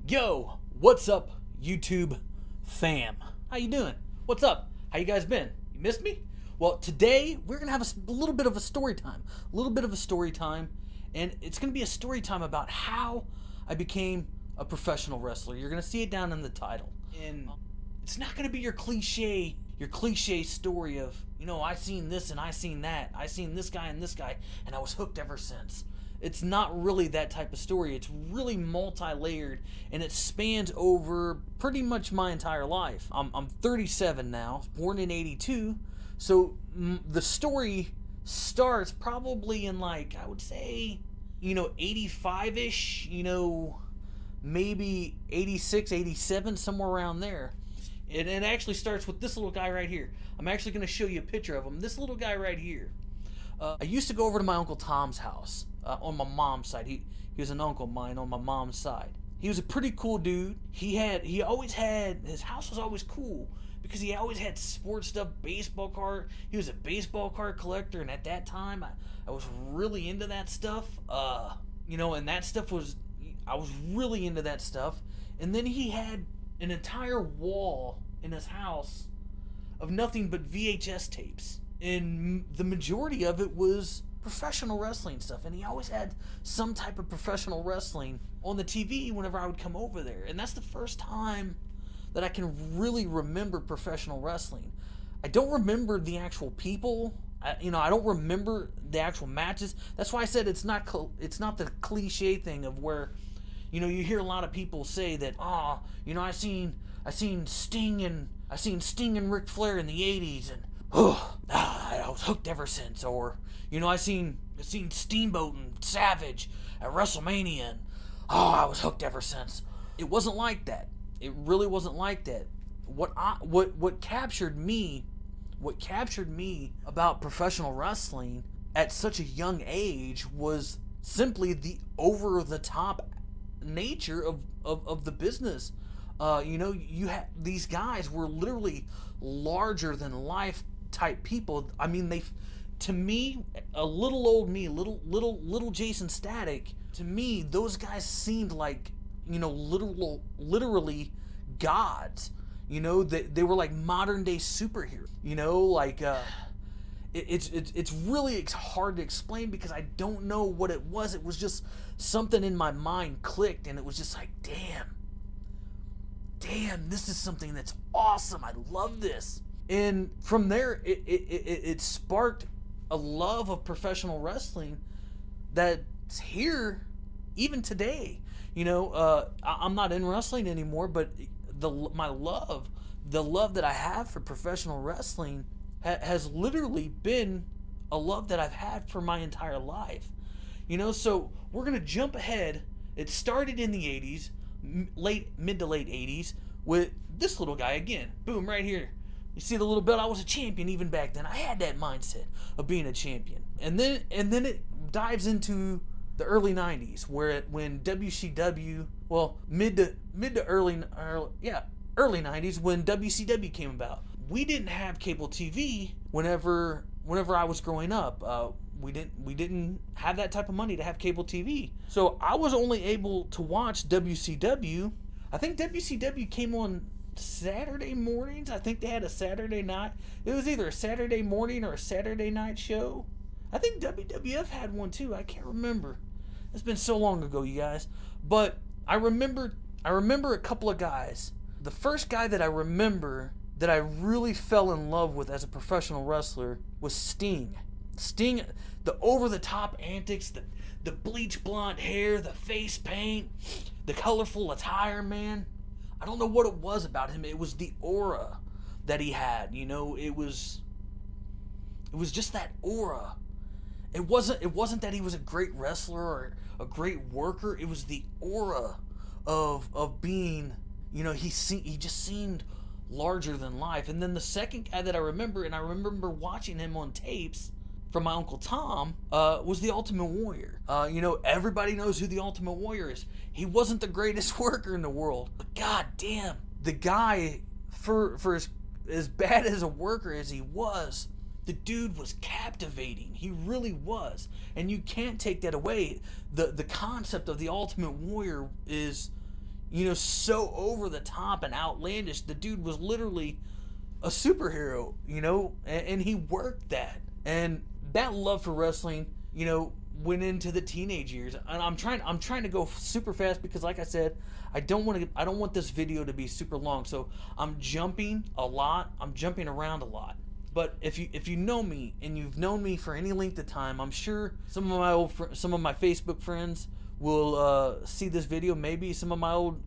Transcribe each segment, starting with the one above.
Yo, what's up, YouTube fam? How you doing? What's up? How you guys been? You missed me? Well, today we're gonna have a little bit of a story time. And it's gonna be a story time about how I became a professional wrestler. You're gonna see it down in the title. And it's not gonna be your cliche story of, I seen this and I seen that. I seen this guy, and I was hooked ever since. It's not really that type of story. It's really multi-layered, and it spans over pretty much my entire life. I'm 37 now, born in 82, so the story starts probably in, I would say, 85-ish, maybe 86, 87, somewhere around there. And it actually starts with this little guy right here. I'm actually going to show you a picture of him. This little guy right here. I used to go over to my Uncle Tom's house on my mom's side. He was an uncle of mine on my mom's side. He was a pretty cool dude. His house was always cool because he always had sports stuff, baseball card. He was a baseball card collector, and at that time, I was really into that stuff. And that stuff I was really into that stuff. And then he had an entire wall in his house of nothing but VHS tapes. And the majority of it was professional wrestling stuff. And he always had some type of professional wrestling on the TV whenever I would come over there. And that's the first time that I can really remember professional wrestling. I don't remember the actual people. I don't remember the actual matches. That's why I said it's not the cliche thing of where, you hear a lot of people say that, I seen Sting and Ric Flair in the 80s, and I was hooked ever since. Or, I seen Steamboat and Savage at WrestleMania, and I was hooked ever since. It wasn't like that. It really wasn't like that. What captured me about professional wrestling at such a young age was simply the over-the-top nature of the business. These guys were literally larger than life type people. I mean, to me, a little old me, little Jaysin Static, to me, those guys seemed like, literally gods. They were like modern day superheroes. It's really hard to explain because I don't know what it was. It was just something in my mind clicked, and it was just like, damn, this is something that's awesome. I love this. And from there, it sparked a love of professional wrestling that's here even today. I'm not in wrestling anymore, but the love that I have for professional wrestling has literally been a love that I've had for my entire life. So we're going to jump ahead. It started in the 80s, mid to late 80s, with this little guy again. Boom, right here. You see the little belt? I was a champion even back then. I had that mindset of being a champion. And then it dives into the early 90s, when WCW, mid to early 90s, when WCW came about. We didn't have cable TV whenever I was growing up. We didn't have that type of money to have cable TV. So I was only able to watch WCW. I think WCW came on Saturday mornings. I think they had a Saturday night. It was either a Saturday morning or a Saturday night show. I think WWF had one too. I can't remember. It's been so long ago, you guys. But I remember a couple of guys. The first guy that I remember that I really fell in love with as a professional wrestler was Sting. Sting, the over-the-top antics, the bleach blonde hair, the face paint, the colorful attire, man. I don't know what it was about him. It was the aura that he had. It was just that aura. It wasn't that he was a great wrestler or a great worker. It was the aura of being, he just seemed larger than life. And then the second guy that I remember watching him on tapes from my Uncle Tom, was the Ultimate Warrior. Everybody knows who the Ultimate Warrior is. He wasn't the greatest worker in the world, but god damn, the guy, for as bad as a worker as he was, the dude was captivating. He really was. And you can't take that away. The concept of the Ultimate Warrior is, so over the top and outlandish. The dude was literally a superhero, and he worked that. And that love for wrestling, went into the teenage years. And I'm trying to go super fast because, like I said, I don't want this video to be super long. So I'm jumping a lot. I'm jumping around a lot. But if you know me and you've known me for any length of time, I'm sure some of my Facebook friends will see this video. Maybe some of my old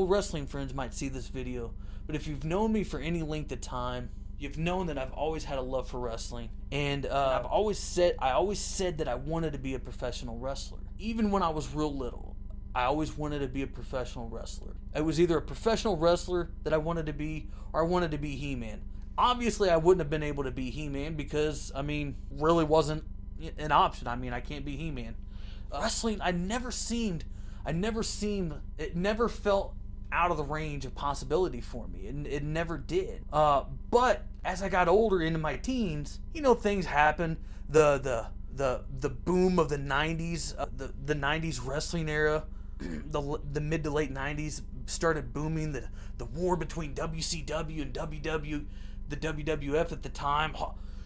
wrestling friends might see this video. But if you've known me for any length of time, you've known that I've always had a love for wrestling, and I always said that I wanted to be a professional wrestler. Even when I was real little, I always wanted to be a professional wrestler. It was either a professional wrestler that I wanted to be, or I wanted to be He-Man. Obviously, I wouldn't have been able to be He-Man because, really wasn't an option. I can't be He-Man. Wrestling, it never felt out of the range of possibility for me. It never did. But as I got older into my teens, things happened. The boom of the 90s, the 90s wrestling era, the mid to late 90s started booming. The war between WCW and the WWF at the time,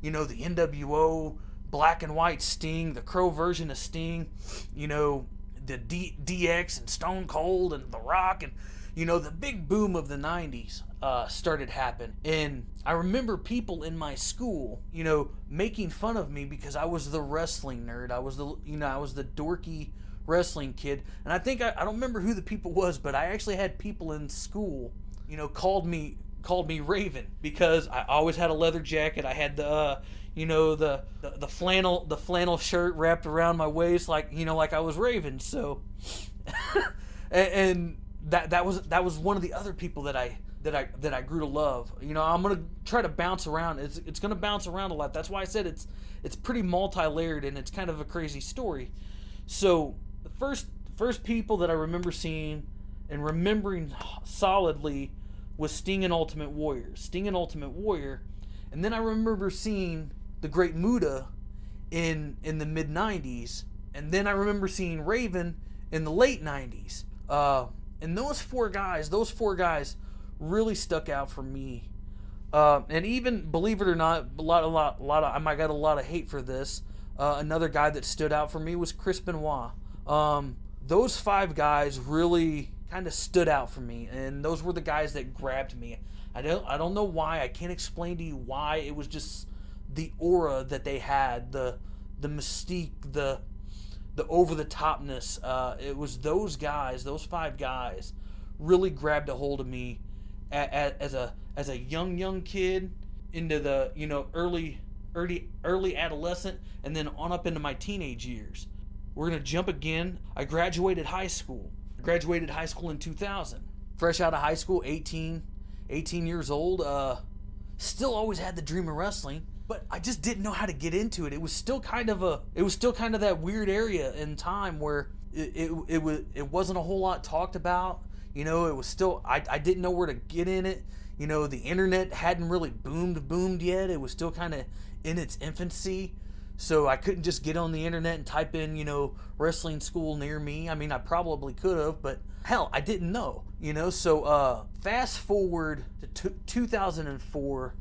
the NWO, Black and White Sting, the Crow version of Sting, the DX and Stone Cold and The Rock, and the big boom of the 90s started happening. And I remember people in my school, making fun of me because I was the wrestling nerd. I was the dorky wrestling kid. And I think I don't remember who the people was, but I actually had people in school, called me Raven because I always had a leather jacket. I had the flannel shirt wrapped around my waist like I was Raven. So and that was one of the other people that I grew to love. I'm gonna try to bounce around. It's gonna bounce around a lot. That's why I said it's pretty multi-layered and it's kind of a crazy story. So the first people that I remember seeing and remembering solidly was Sting and Ultimate Warrior. And then I remember seeing the Great Muta in the mid 90s, and then I remember seeing Raven in the late 90s. And those four guys really stuck out for me. And even, believe it or not, I might get a lot of hate for this. Another guy that stood out for me was Chris Benoit. Those five guys really kind of stood out for me, and those were the guys that grabbed me. I don't know why. I can't explain to you why. It was just the aura that they had, the mystique, the over the topness. It was those guys, those five guys, really grabbed a hold of me as a young kid into the early adolescent, and then on up into my teenage years. We're gonna jump again. I graduated high school in 2000. Fresh out of high school, 18 years old. Still always had the dream of wrestling, but I just didn't know how to get into it. It was still kind of that weird area in time where it wasn't a whole lot talked about. It was still, I didn't know where to get in it. The internet hadn't really boomed yet. It was still kind of in its infancy. So I couldn't just get on the internet and type in, wrestling school near me. I probably could have, but hell, I didn't know, So fast forward to 2004.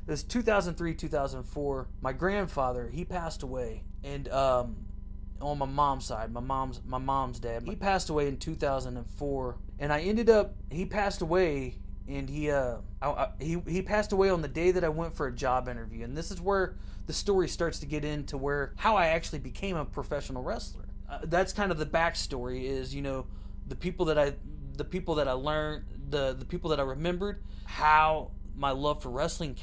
It was 2003, 2004. My grandfather, he passed away, and on my mom's side, my mom's dad, he passed away in 2004, and he passed away. And he passed away on the day that I went for a job interview. And this is where the story starts to get into how I actually became a professional wrestler. That's kind of the backstory. Is the people that I learned, the people that I remembered, how my love for wrestling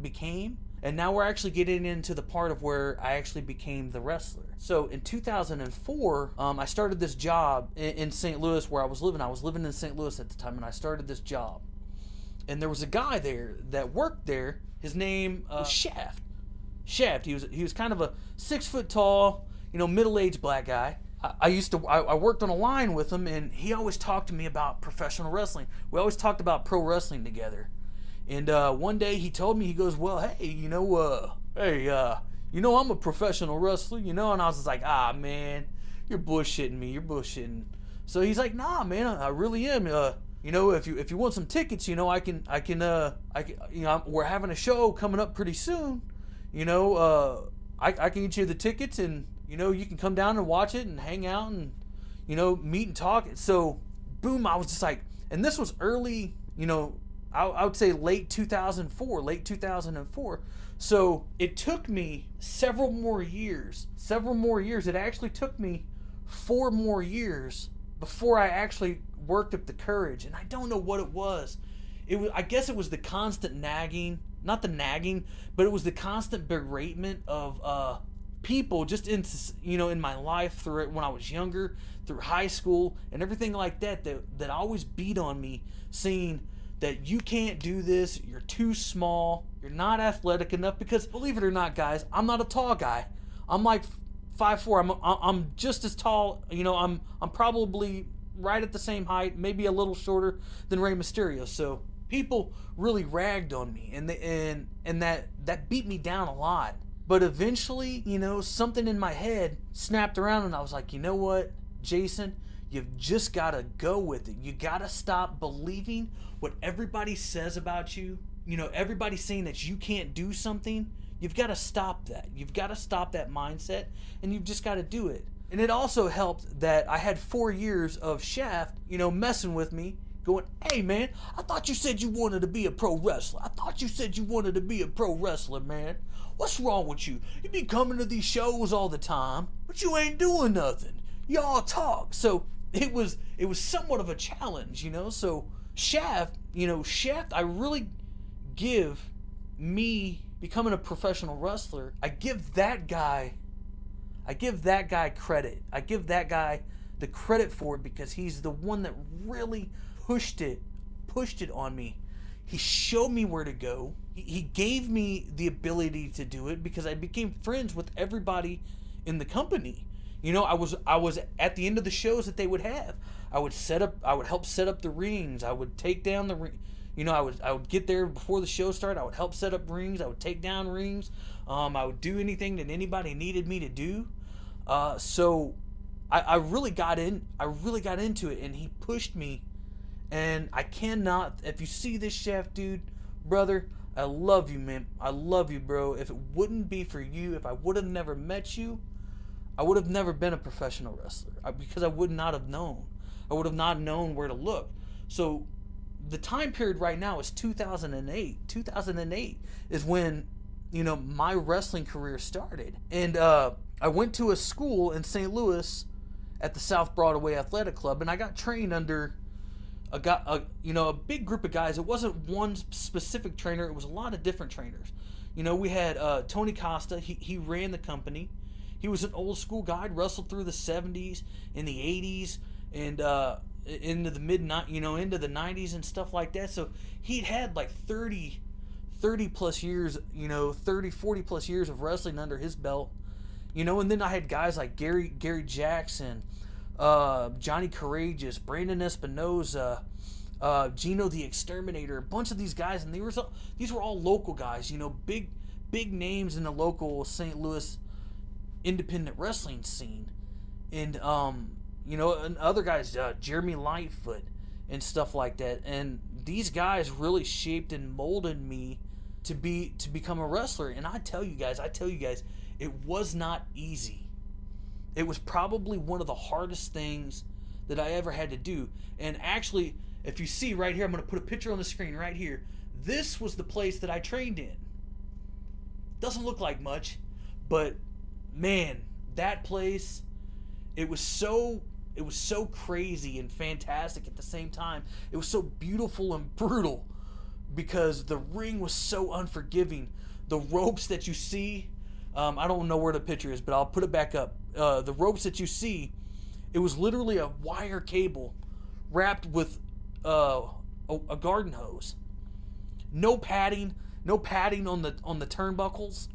became, and now we're actually getting into the part of where I actually became the wrestler. So in 2004, I started this job in St. Louis where I was living. I was living in St. Louis at the time, and I started this job. And there was a guy there that worked there. His name was Shaft. He was kind of a 6 foot tall, middle-aged black guy. I worked on a line with him, and he always talked to me about professional wrestling. We always talked about pro wrestling together. And one day he told me, he goes, "Well, hey, I'm a professional wrestler, And I was just like, man, you're bullshitting me. You're bullshitting." So he's like, nah, man, I really am. If you want some tickets, we're having a show coming up pretty soon. I can get you the tickets, and you can come down and watch it and hang out and meet and talk. So, boom, I was just like, and this was early, I would say late 2004. So it took me several more years. It actually took me 4 more years before I actually worked up the courage. And I don't know what it was. I guess it was the constant nagging, not the nagging, but it was the constant beratement of people just in my life through it when I was younger, through high school and everything like that always beat on me, saying that you can't do this, you're too small, you're not athletic enough. Because believe it or not, guys, I'm not a tall guy. I'm like 5'4". I'm just as tall. I'm probably right at the same height, maybe a little shorter than Rey Mysterio. So people really ragged on me, and that beat me down a lot. But eventually, something in my head snapped around, and I was like, you know what, Jaysin, you've just got to go with it. You got to stop believing what everybody says about you. Everybody's saying that you can't do something. You've got to stop that. You've got to stop that mindset, and you've just got to do it. And it also helped that I had 4 years of Shaft, messing with me, going, hey, man, I thought you said you wanted to be a pro wrestler. Man. What's wrong with you? You be coming to these shows all the time, but you ain't doing nothing. Y'all talk. So it was somewhat of a challenge, So Shaft, I really give me becoming a professional wrestler. I give that guy credit. I give that guy the credit for it, because he's the one that really pushed it on me. He showed me where to go. He gave me the ability to do it, because I became friends with everybody in the company. I was at the end of the shows that they would have. I would help set up the rings. I would take down the ring. I would get there before the show started. I would help set up rings. I would take down rings. I would do anything that anybody needed me to do. So I really got into it, and he pushed me. And I cannot, if you see this, Shaft dude, brother, I love you, man. I love you, bro. If it wouldn't be for you, if I would have never met you, I would have never been a professional wrestler, because I would not have known. I would have not known where to look. So the time period right now is 2008. 2008 is when, my wrestling career started. And I went to a school in St. Louis at the South Broadway Athletic Club, and I got trained under a big group of guys. It wasn't one specific trainer. It was a lot of different trainers. We had Tony Costa. He ran the company. He was an old school guy. Wrestled through the 70s and the 80s and into the into the 90s and stuff like that. So he'd had like 30 plus years, 40 plus years of wrestling under his belt. And then I had guys like Gary Jackson, Johnny Courageous, Brandon Espinoza, Gino the Exterminator, a bunch of these guys, and these were all local guys, big names in the local St. Louis independent wrestling scene. And and other guys, Jeremy Lightfoot and stuff like that. And these guys really shaped and molded me to become a wrestler. And I tell you guys, it was not easy. It was probably one of the hardest things that I ever had to do. And actually, if you see right here, I'm going to put a picture on the screen right here. This was the place that I trained in. Doesn't look like much, but man, that place, it was so crazy and fantastic at the same time. It was so beautiful and brutal, because the ring was so unforgiving. The ropes that you see, I don't know where the picture is, but I'll put it back up. The ropes that you see, it was literally a wire cable wrapped with a garden hose. No padding on the turnbuckles.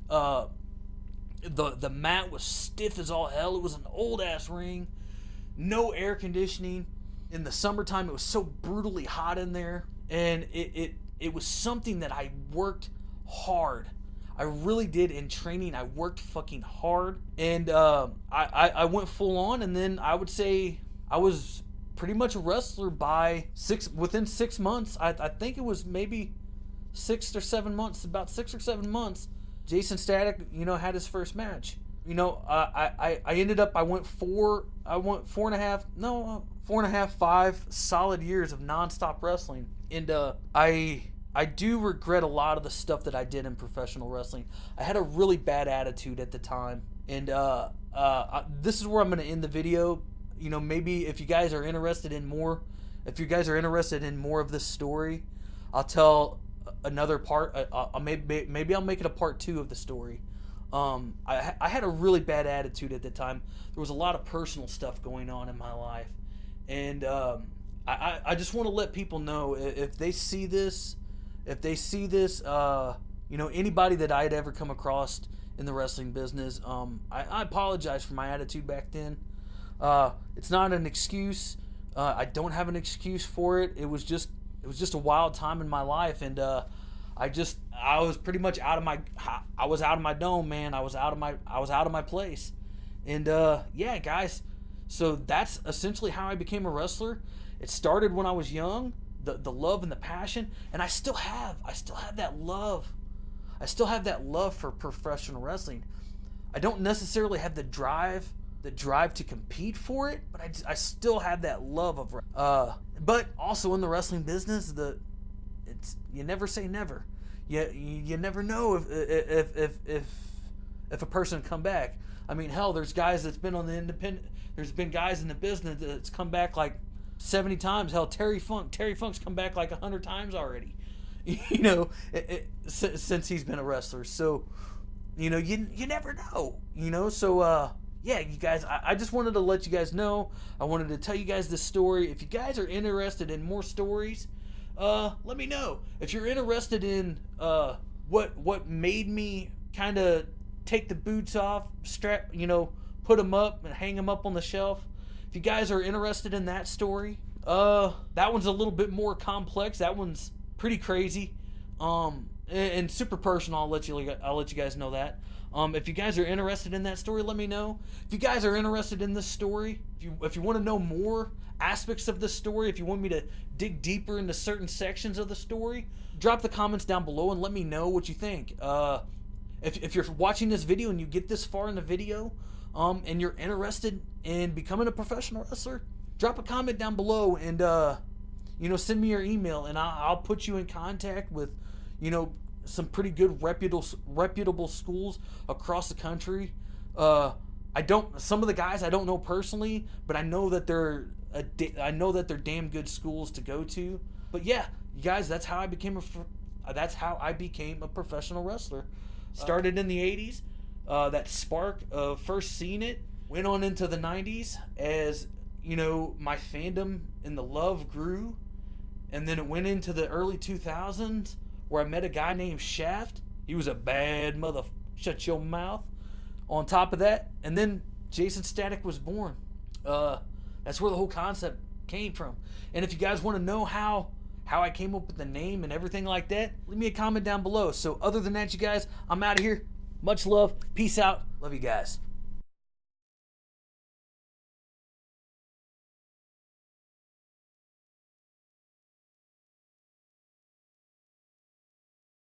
The mat was stiff as all hell. It was an old ass ring. No air conditioning. In the summertime, it was so brutally hot in there, and it was something that I worked hard. I really did. In training, I worked fucking hard, and I went full on. And then I would say I was pretty much a wrestler by within 6 months. I think it was maybe 6 or 7 months, about 6 or 7 months. Jaysin Static, had his first match. I ended up, I went 4.5, 5 solid years of nonstop wrestling. And I do regret a lot of the stuff that I did in professional wrestling. I had a really bad attitude at the time. And this is where I'm going to end the video. Maybe if you guys are interested in more, of this story, I'll tell another part. Maybe I'll make it a part 2 of the story. I had a really bad attitude at the time. There was a lot of personal stuff going on in my life. And I just want to let people know, if they see this, anybody that I had ever come across in the wrestling business, I apologize for my attitude back then. It's not an excuse. I don't have an excuse for it. It was just a wild time in my life, and I was pretty much out of my dome, man. I was out of my place. And yeah, guys. So that's essentially how I became a wrestler. It started when I was young, the love and the passion, and I still have that love. I still have that love for professional wrestling. I don't necessarily have the drive to compete for it, but I still have that love of but also in the wrestling business, you never say never. You never know if a person come back. I mean, hell, there's guys that's been on the independent. There's been guys in the business that's come back like 70 times. Hell, Terry Funk's come back like 100 times already. Since he's been a wrestler. So, you never know. So yeah, you guys, I just wanted to let you guys know. I wanted to tell you guys this story. If you guys are interested in more stories, let me know. If you're interested in what made me kind of take the boots off, put them up and hang them up on the shelf. If you guys are interested in that story, that one's a little bit more complex. That one's pretty crazy, and super personal. I'll let you guys know that. If you guys are interested in that story, let me know. If you guys are interested in this story, if you want to know more aspects of the story, if you want me to dig deeper into certain sections of the story, drop the comments down below and let me know what you think. If you're watching this video and you get this far in the video, and you're interested in becoming a professional wrestler, drop a comment down below and send me your email, and I'll put you in contact with some pretty good reputable schools across the country. Some of the guys I don't know personally, but I know that they're damn good schools to go to. But yeah, you guys, that's how I became a professional wrestler. Started in the 80s. That spark of first seeing it went on into the 90s as my fandom and the love grew, and then it went into the early 2000s where I met a guy named Shaft. He was a bad mother. Shut your mouth. On top of that, and then Jaysin Static was born. That's where the whole concept came from. And if you guys want to know how I came up with the name and everything like that, leave me a comment down below. So other than that, you guys, I'm out of here. Much love. Peace out. Love you guys.